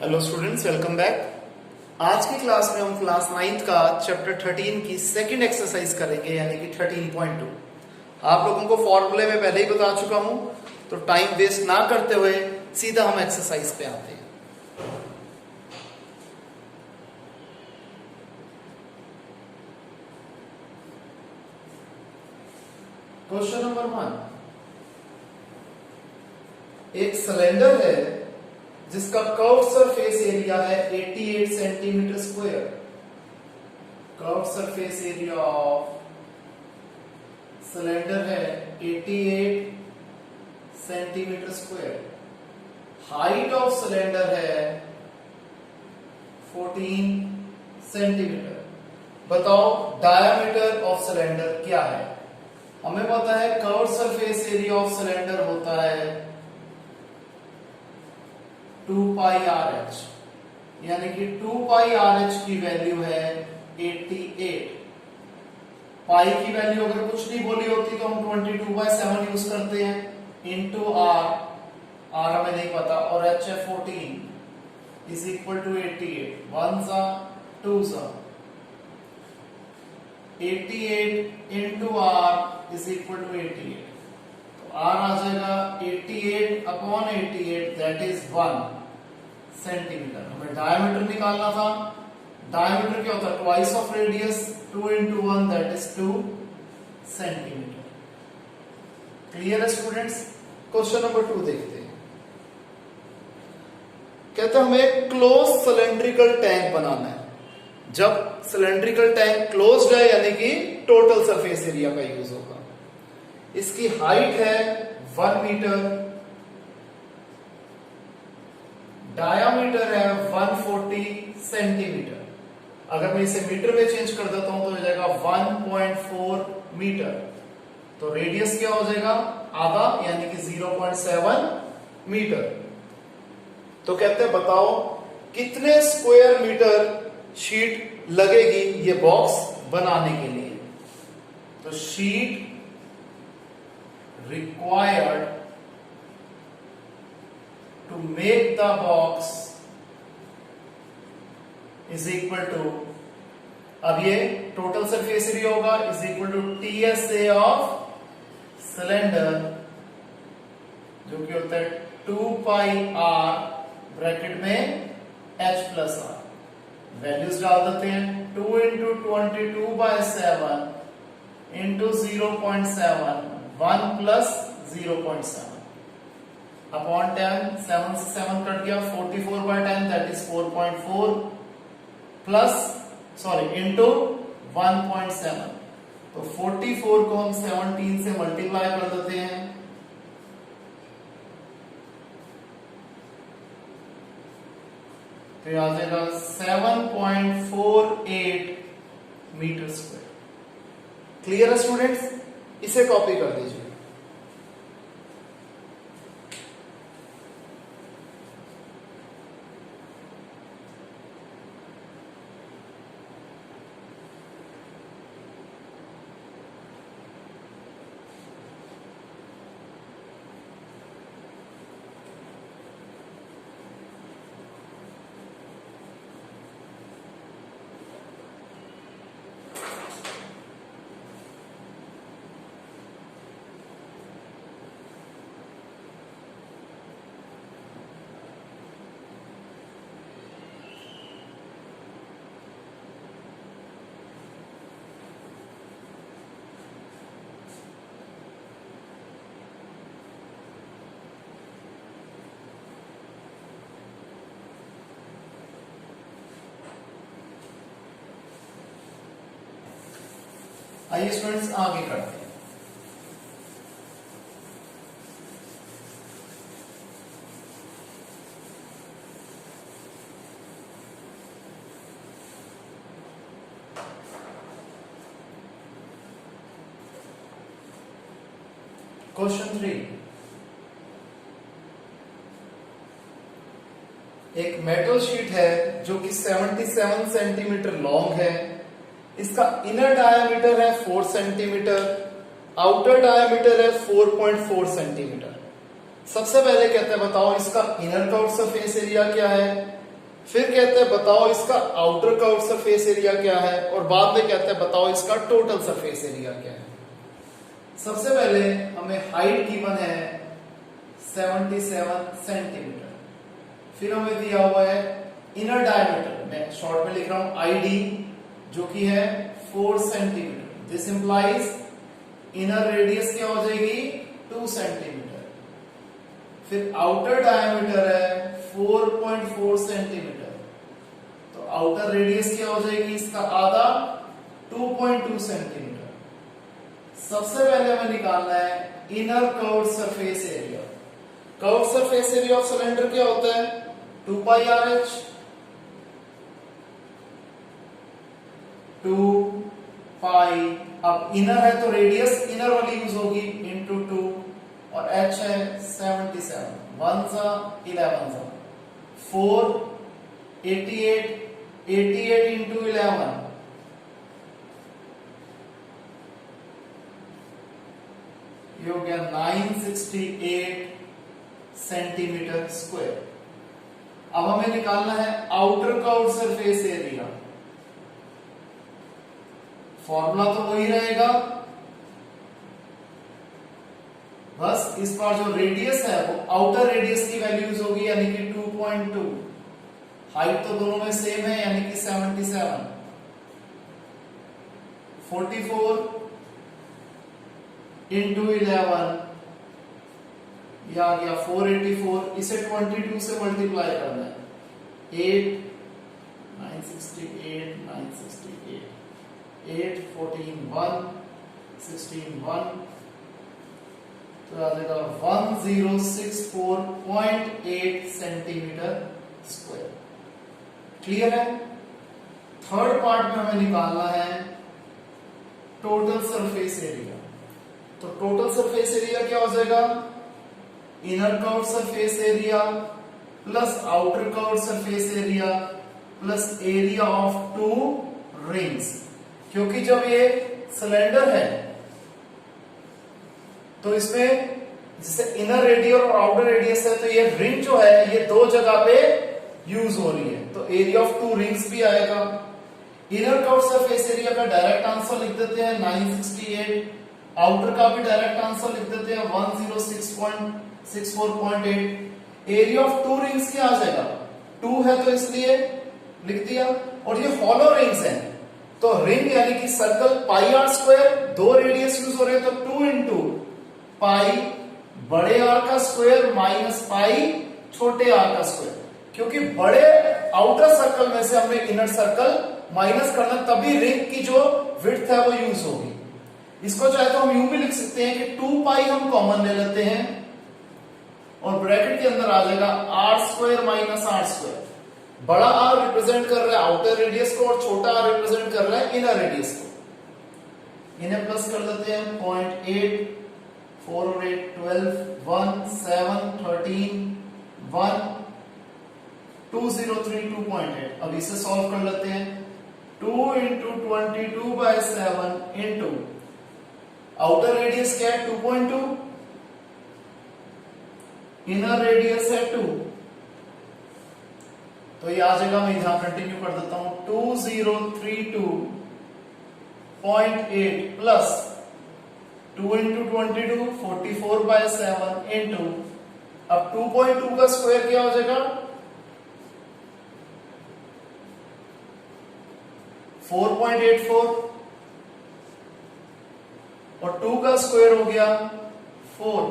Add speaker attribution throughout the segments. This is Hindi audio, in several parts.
Speaker 1: Hello students, welcome back. आज की क्लास में हम क्लास 9th का चैप्टर 13 की सेकंड एक्सरसाइज करेंगे, यानी कि 13.2। आप लोगों को फॉर्मूले में पहले ही बता चुका हूं, तो टाइम वेस्ट ना करते हुए सीधा हम एक्सरसाइज पे आते हैं। क्वेश्चन नंबर 1, एक सिलेंडर है जिसका कर्व सरफेस एरिया है 88 centimetre square. Curve surface area of cylinder है 88 centimetre square. Height of cylinder है 14 सेंटीमीटर। बताओ डायमीटर ऑफ सिलेंडर क्या है। हमें पता है curve surface area of cylinder होता है 2 पाई आर एच, यानी कि 2 पाई आर एच की वैल्यू है 88। पाई की वैल्यू अगर कुछ नहीं बोली होती तो हम 22/7 यूज करते हैं, इंटू आर, आर हमें नहीं पता, और एच है 14 इज इक्वल टू 88। 1 सा 2 सा 88 into R is equal to 88। R आ जाएगा 88 अपॉन 88, दैट इज 1 सेंटीमीटर। हमें डायमीटर निकालना था। डायमीटर क्या होता है? Twice of radius, 2 into 1 that is 2 centimetre. Clear है स्टूडेंट्स? क्वेश्चन नंबर 2 देखते हैं। कहते हैं हमें क्लोज सिलेंड्रिकल टैंक बनाना है। जब सिलेंड्रिकल टैंक क्लोज्ड है, यानी कि टोटल सरफेस एरिया का यूज होगा। इसकी हाइट है 1 मीटर, डायामीटर है 140 सेंटीमीटर। अगर मैं इसे मीटर में चेंज कर देता हूं तो हो जाएगा 1.4 मीटर। तो रेडियस क्या हो जाएगा? आधा, यानी कि 0.7 मीटर। तो कहते हैं बताओ कितने स्क्वायर मीटर शीट लगेगी ये बॉक्स बनाने के लिए। तो sheet required to make the box is equal to, अब ये टोटल सरफेस एरिया होगा, is equal to TSA of cylinder, जो कि होता है 2 पाई आर ब्रैकेट में H प्लस आर। वैल्यूज डाल देते हैं। 2 इंटू 22/7 इंटू 0.7, 1 प्लस 0.7 अपॉन 10, 7 से 7 कट गया, 44/10 दैट इज 4.4 प्लस इंटू 1.7। तो 44 को हम 17 से मल्टीप्लाई कर देते हैं, तो आ जाएगा 7.48 मीटर स्क्वायर। क्लियर है स्टूडेंट्स? इसे कॉपी कर दीजिए। आइए स्टूडेंट्स आगे करते हैं। क्वेश्चन 3, एक मेटल शीट है जो कि 77 सेंटीमीटर लॉन्ग है। इसका इनर डायामीटर है 4 सेंटीमीटर, आउटर डायमीटर है 4.4 सेंटीमीटर। सबसे पहले कहते हैं बताओ इसका इनर कर्व सरफेस एरिया क्या है। फिर कहते हैं बताओ इसका आउटर कर्व सरफेस एरिया क्या है, और बाद में कहते हैं बताओ इसका टोटल सरफेस एरिया क्या है। सबसे पहले हमें हाइट गिवन है 77 सेंटीमीटर, फिर हमें दिया हुआ है इनर डायमीटर, मैं शॉर्ट में लिख रहा हूं आईडी, जो कि है 4 centimetre. This implies inner radius क्या हो जाएगी 2 सेंटीमीटर। फिर आउटर डायमीटर है 4.4 सेंटीमीटर, तो आउटर रेडियस क्या हो जाएगी इसका आधा 2.2 सेंटीमीटर। सबसे पहले हमें निकालना है inner curved surface area. Curved surface area of cylinder क्या होता है 2 पाई आर एच, 2 पाई, अब इनर है तो रेडियस इनर वाली यूज होगी इंटू 2, और h है 77, 1 जा 11 जा 4, 88, 88 इंटू 11, ये हो गया 968 सेंटीमीटर स्क्वायर। अब हमें निकालना है outer curved surface area. Formula तो वही रहेगा, बस इस बार जो रेडियस है वो आउटर रेडियस की वैल्यूज होगी, यानी कि 2.2। हाइट तो दोनों में सेम है, यानी कि 77, 44 इंटू 11, यह आ गया 484, इसे 22 से मल्टीप्लाई करना है, 8, 968, 968, 8, 14, 1, 16, 1, तो आ जाएगा 1064.8 सेंटीमीटर स्क्वायर। क्लियर है। थर्ड पार्ट में हमें निकालना है टोटल सरफेस एरिया। तो टोटल सरफेस एरिया क्या हो जाएगा inner curved surface area plus outer curved surface area plus area of 2 rings. क्योंकि जब ये सिलेंडर है तो इसमें जैसे इनर रेडियस और आउटर रेडियस है, तो ये रिंग जो है ये 2 जगह पे यूज हो रही है, तो एरिया ऑफ 2 रिंग्स भी आएगा। इनर कर्व्ड सरफेस एरिया का डायरेक्ट आंसर लिख देते हैं 968, आउटर का भी डायरेक्ट आंसर लिख देते हैं 106.64.8। एरिया ऑफ 2 रिंग्स क्या आ जाएगा 2 है तो इसलिए लिख दिया, और ये हॉलो रिंग्स हैं, तो रिंग यानी कि circle pi r square, 2 radius use हो रहे हैं, तो 2 इंटू पाई बड़े आर का स्क्वायर माइनस पाई छोटे आर का स्क्वायर। क्योंकि बड़े आउटर सर्कल में से हमें इनर सर्कल माइनस करना, तभी रिंग की जो विड्थ है वो यूज होगी। इसको चाहे तो हम यूं भी लिख सकते हैं कि 2 पाई हम कॉमन ले लेते हैं और ब्रैकेट के अंदर आ जाएगा r square minus r square. बड़ा आर रिप्रेजेंट कर रहा है आउटर रेडियस को और छोटा आर रिप्रेजेंट कर रहा है इनर रेडियस को। इन्हें प्लस कर देते हैं 0.8, 4 और 8 12, 1 7 13, 1 2032.8। अब इसे सॉल्व कर लेते हैं 2 इंटू 22/7 इंटू आउटर रेडियस क्या है 2.2, इनर रेडियस है 2, तो ये आ जाएगा। मैं यहां कंटिन्यू कर देता हूं 2032.8 प्लस 2 इंटू 22 44/7 इंटू अब 2.2 का स्क्वायर क्या हो जाएगा 4.84 और 2 का स्क्वायर हो गया 4।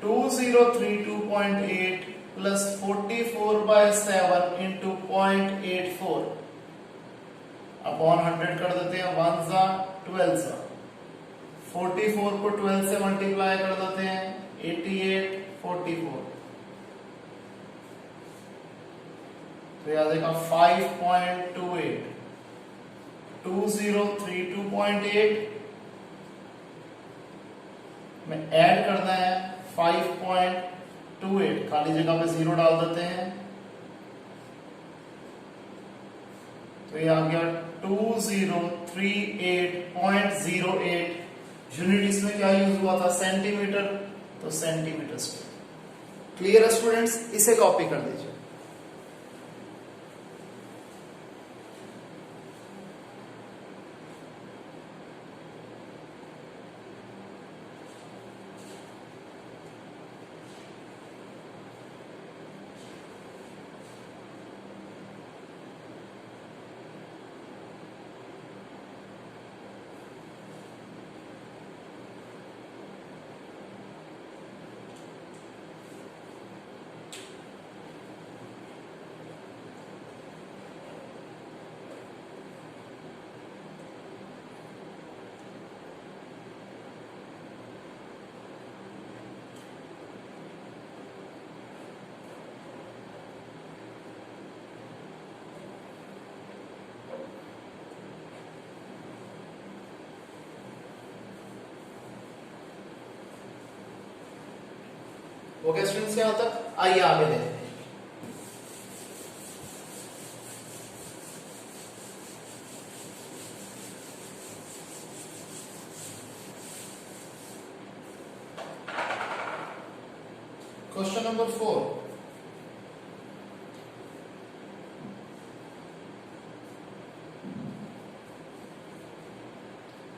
Speaker 1: 2032.8 प्लस 44/7 इंटू 0.84 अपॉन 100 कर देते हैं, 1 जा 12 जा 44 को 12 से मल्टीप्लाई कर देते हैं 88 44, तो याद आएगा 5.28। 2032.8 में ऐड करना है 5.28, खाली जगह पे 0 डाल देते हैं, तो ये आ गया 2038.08। यूनिट इसमें क्या यूज हुआ था सेंटीमीटर, तो सेंटीमीटर स्क्वायर। क्लियर है स्टूडेंट्स? इसे कॉपी कर दीजिए। हो गया स्टूडेंट्स यहां तक? आइए आगे देखते हैं। क्वेश्चन नंबर 4,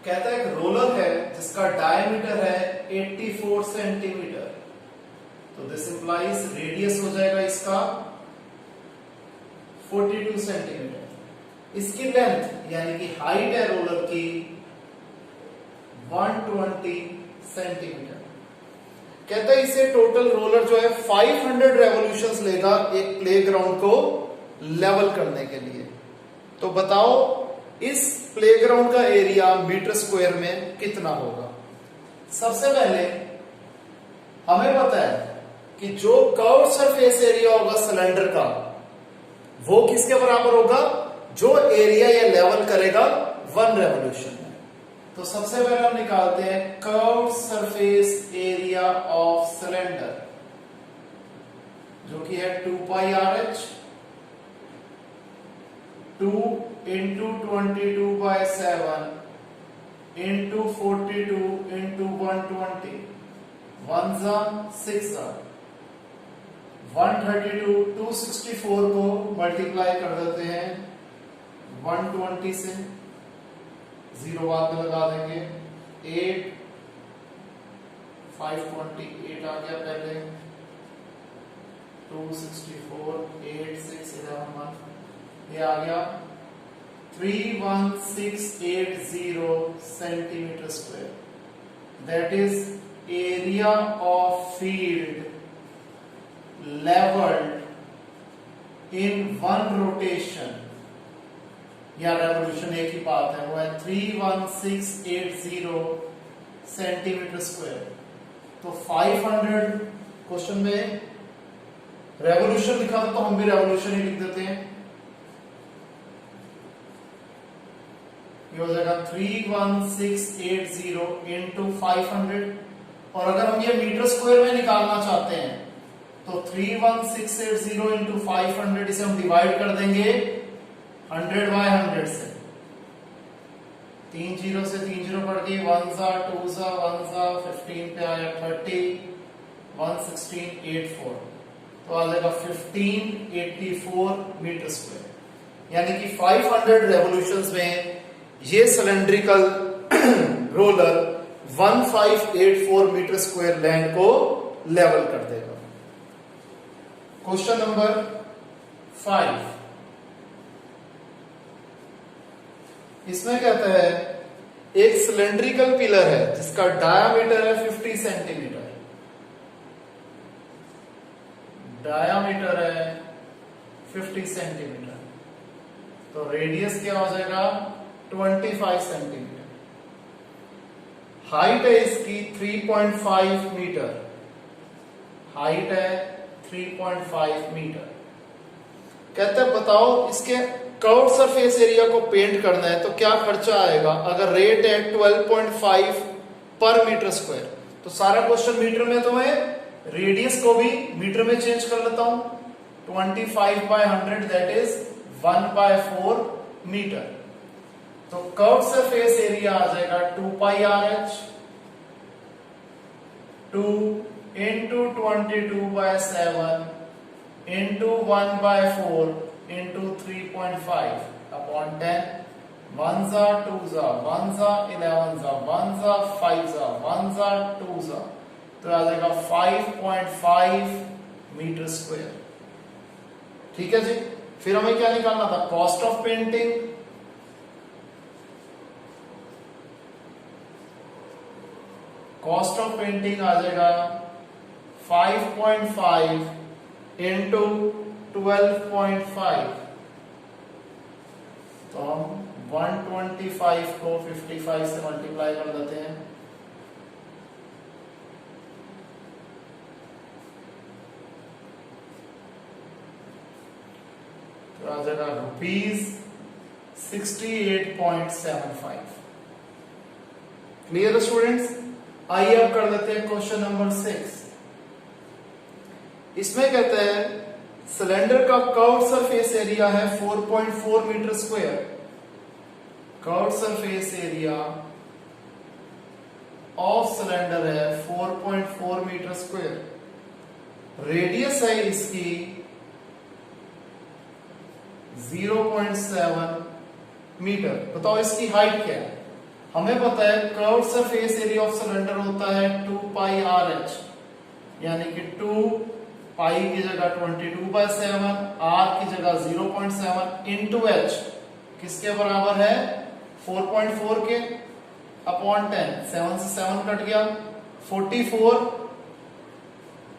Speaker 1: कहता है एक रोलर है जिसका डायमीटर है 84 सेंटीमीटर, तो दिस इंप्लाइज रेडियस हो जाएगा इसका 42 सेंटीमीटर। इसकी लेंथ यानी कि हाइट है रोलर की 120 सेंटीमीटर। कहता है इसे टोटल रोलर जो है 500 रेवोल्यूशंस लेगा एक प्लेग्राउंड को लेवल करने के लिए। तो बताओ इस प्लेग्राउंड का एरिया मीटर स्क्वायर में कितना होगा? सबसे पहले हमें पता है कि जो कर्व सरफेस एरिया होगा सिलेंडर का वो किसके बराबर होगा? जो एरिया ये लेवल करेगा 1 रेवोल्यूशन में। तो सबसे पहले हम निकालते हैं curve surface area of cylinder, जो कि है 2 pi RH 2 into 22/7 into 42 into 120 1 6 132 264 को मल्टीप्लाई कर देते हैं 120 से, 0 बाद में लगा देंगे 8 528 आ गया पहले, 264 8 6 11 1, ये आ गया 31680 centimetre square. That is area of field leveled in 1 rotation या रेवोल्यूशन एक ही बात है, वो है 31680 सेंटीमीटर स्क्वायर। तो 500 क्वेश्चन में रेवोल्यूशन लिखा था तो हम भी रेवोल्यूशन ही लिख देते हैं। ये हो जाएगा 31680 इंटू 500, और अगर हम ये मीटर स्क्वायर में निकालना चाहते हैं तो 31680 इंटू 500 इसे हम डिवाइड कर देंगे 100/100 से। 3 0 से 3 0 कट गई, 1 सा 2 सा 1 सा 15 पे आया 30 11684, तो आ जाएगा 1584 मीटर स्क्वायर। यानी कि 500 रेवोल्यूशंस में ये cylindrical roller 1584 metre square land को लेवल कर देगा। क्वेश्चन नंबर 5, इसमें कहता है एक सिलेंड्रिकल पिलर है जिसका डायामीटर है 50 सेंटीमीटर, डायामीटर है 50 सेंटीमीटर, तो रेडियस क्या हो जाएगा 25 सेंटीमीटर। हाइट है इसकी 3.5 मीटर, हाइट है 3.5 मीटर। कहते हैं बताओ इसके कर्व सरफेस एरिया को पेंट करना है तो क्या खर्चा आएगा अगर रेट है 12.5 पर मीटर स्क्वायर। तो सारा क्वेश्चन मीटर में तो है, रेडियस को भी मीटर में चेंज कर लेता हूं, 25/100 दैट इज 1/4 मीटर। तो कर्व सरफेस एरिया आ जाएगा 2 pi RH 2 into 22/7 into 1/4 into 3.5 upon 10। 1 जा 2 जा 1 जा 11 जा 1 जा 5 जा 1 जा 2 जा, तो आ जाएगा 5.5 मीटर स्क्वायर। ठीक है जी। फिर हमें क्या निकालना था? Cost of painting. Cost of painting आ जाएगा 5.5 इंटू 12.5, तो हम 125 को 55 से मल्टीप्लाई कर देते हैं, तो आ जाएगा ₹68.75। क्लियर है स्टूडेंट्स? आइए अब कर लेते हैं क्वेश्चन नंबर 6। इसमें कहते हैं सिलेंडर का कर्व्ड सरफेस एरिया है 4.4 metre square. Curved surface area of cylinder है 4.4 मीटर स्क्वायर। रेडियस है इसकी 0.7 मीटर। बताओ इसकी हाइट क्या है? हमें पता है curved surface area of cylinder होता है 2 पाई RH, यानी कि 2 पाई की जगह 22/7, R की जगह 0.7 इंटू H किसके बराबर है? 4.4 के अपॉन 10। 7 से 7 कट गया, 44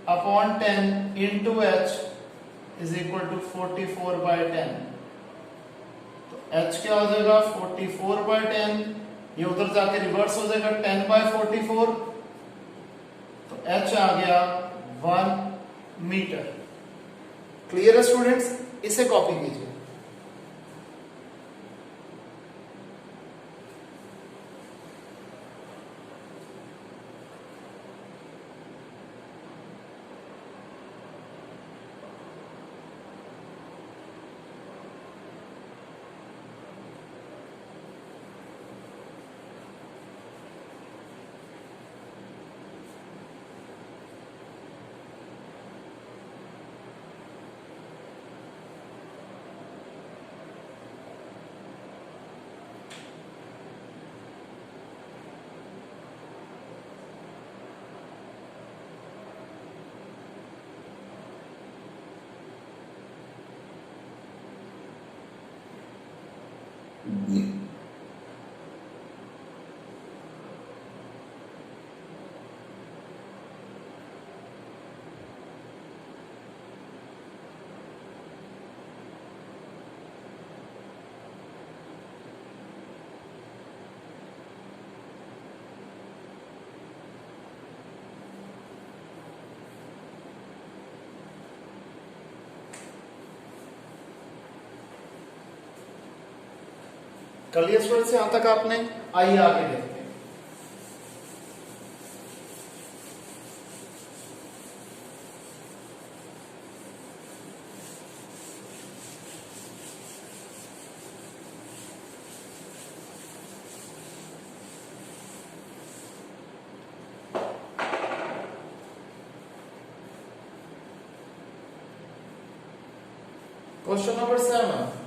Speaker 1: upon 10 into H is equal to 44/10। तो H क्या हो जाएगा? 44/10। ये उधर जाके रिवर्स हो जाएगा 10/44, तो H आ गया 1 मीटर। क्लियर है स्टूडेंट्स? इसे कॉपी कीजिए। कर लिया स्टूडेंट्स यहां तक आपने? आइए आगे देखते हैं। Question number 7।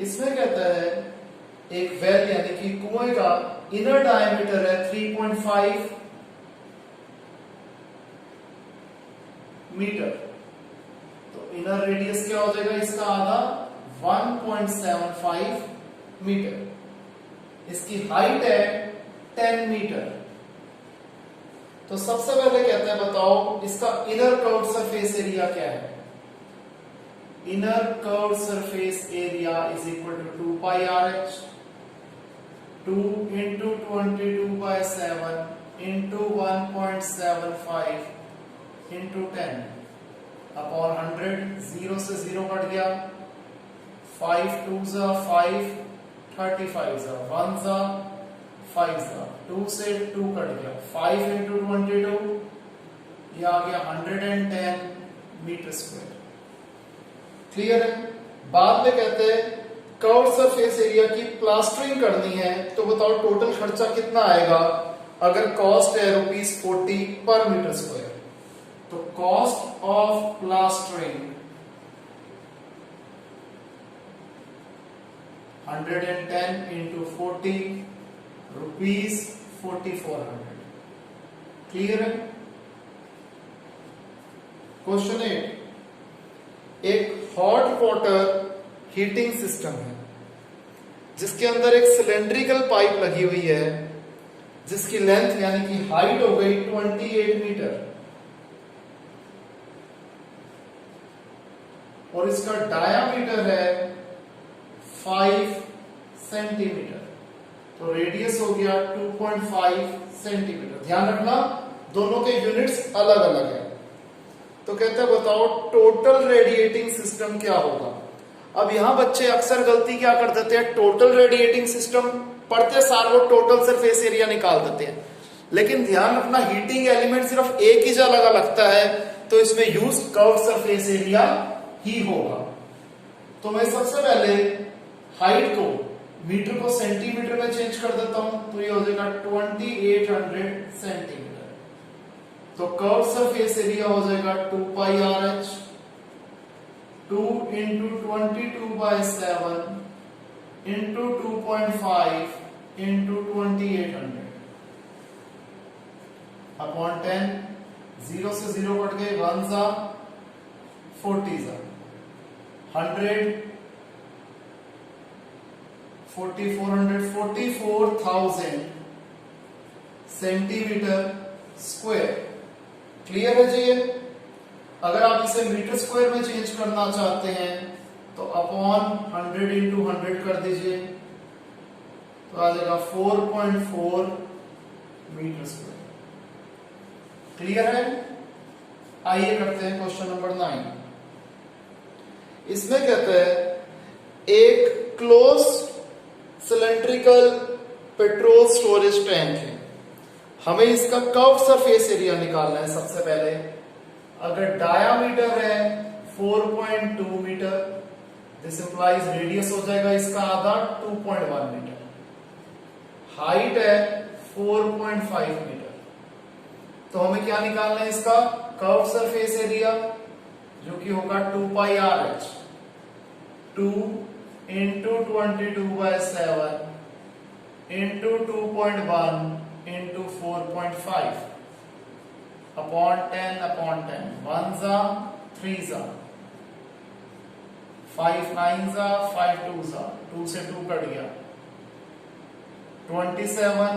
Speaker 1: इसमें कहता है एक वेल यानी कि कुएं का इनर डायमीटर है 3.5 मीटर, तो इनर रेडियस क्या हो जाएगा इसका? आधा 1.75 मीटर। इसकी हाइट है 10 मीटर। तो सबसे पहले कहते हैं बताओ इसका इनर कर्व्ड सरफेस एरिया क्या है? Inner curved surface area is equal to 2 pi RH, 2 into 22/7 into 1.75 into 10 upon 100। 0 से 0 कट गया, 5 2 जा 5, 35 जा 1 जा 5 जा, 2 से 2 कट गया, 5 इंटू 22 ये आ गया 110 मीटर स्क्वायर। क्लियर है? बाद में कहते हैं कर्व्ड सरफेस एरिया की प्लास्टरिंग करनी है, तो बताओ टोटल खर्चा कितना आएगा? अगर कॉस्ट है ₹40 पर मीटर स्क्वायर, तो cost of plastering 110 into 40 ₹4,400। Clear है? क्वेश्चन 8, एक हॉट वाटर हीटिंग सिस्टम है जिसके अंदर एक सिलेंड्रिकल पाइप लगी हुई है जिसकी लेंथ यानी कि हाइट हो गई 28 मीटर और इसका डायामीटर है 5 सेंटीमीटर, तो रेडियस हो गया 2.5 सेंटीमीटर। ध्यान रखना दोनों के यूनिट्स अलग अलग है। तो कहते हैं बताओ टोटल रेडिएटिंग सिस्टम क्या होगा। अब यहां बच्चे अक्सर गलती क्या कर देते हैं, टोटल रेडिएटिंग सिस्टम पढ़ते सार वो टोटल सरफेस एरिया निकाल देते हैं, लेकिन ध्यान रखना हीटिंग एलिमेंट सिर्फ एक ही जगह लगता है, तो इसमें यूज कर्व सरफेस एरिया ही होगा। तो मैं सबसे पहले हाइट को मीटर को सेंटीमीटर में चेंज कर देता हूं, तो ये हो जाएगा 2800 सेंटीमीटर। तो कर्व सरफेस एरिया हो जाएगा 2 pi RH 2 into 22/7 into 2.5 into 2800 upon 10। 0 से 0 कट गए, 1 जा 40 जा 100 4400 44,000 सेंटीमीटर स्क्वायर। क्लियर है जी? ये अगर आप इसे मीटर स्क्वायर में चेंज करना चाहते हैं तो अपॉन 100 into 100 कर दीजिए, तो आ जाएगा 4.4 मीटर स्क्वायर। क्लियर है? आइए करते हैं क्वेश्चन नंबर 9। इसमें कहते हैं एक close cylindrical petrol storage tank है, हमें इसका कर्व सरफेस एरिया निकालना है। सबसे पहले अगर डायामीटर है 4.2 मीटर, दिस इंप्लाइज रेडियस हो जाएगा इसका आधा 2.1 मीटर, हाइट है 4.5 मीटर, तो हमें क्या निकालना है इसका कर्व सरफेस एरिया, जो कि होगा 2 pi RH 2 into 22/7 into 2.1 into 4.5 upon 10 upon 10। 1 जा 3 जा 5 9 जा 5 2 जा 2 से 2 कट गया 27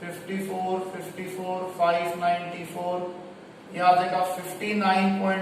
Speaker 1: 54 54 5 94, यह आ जाएगा 59.5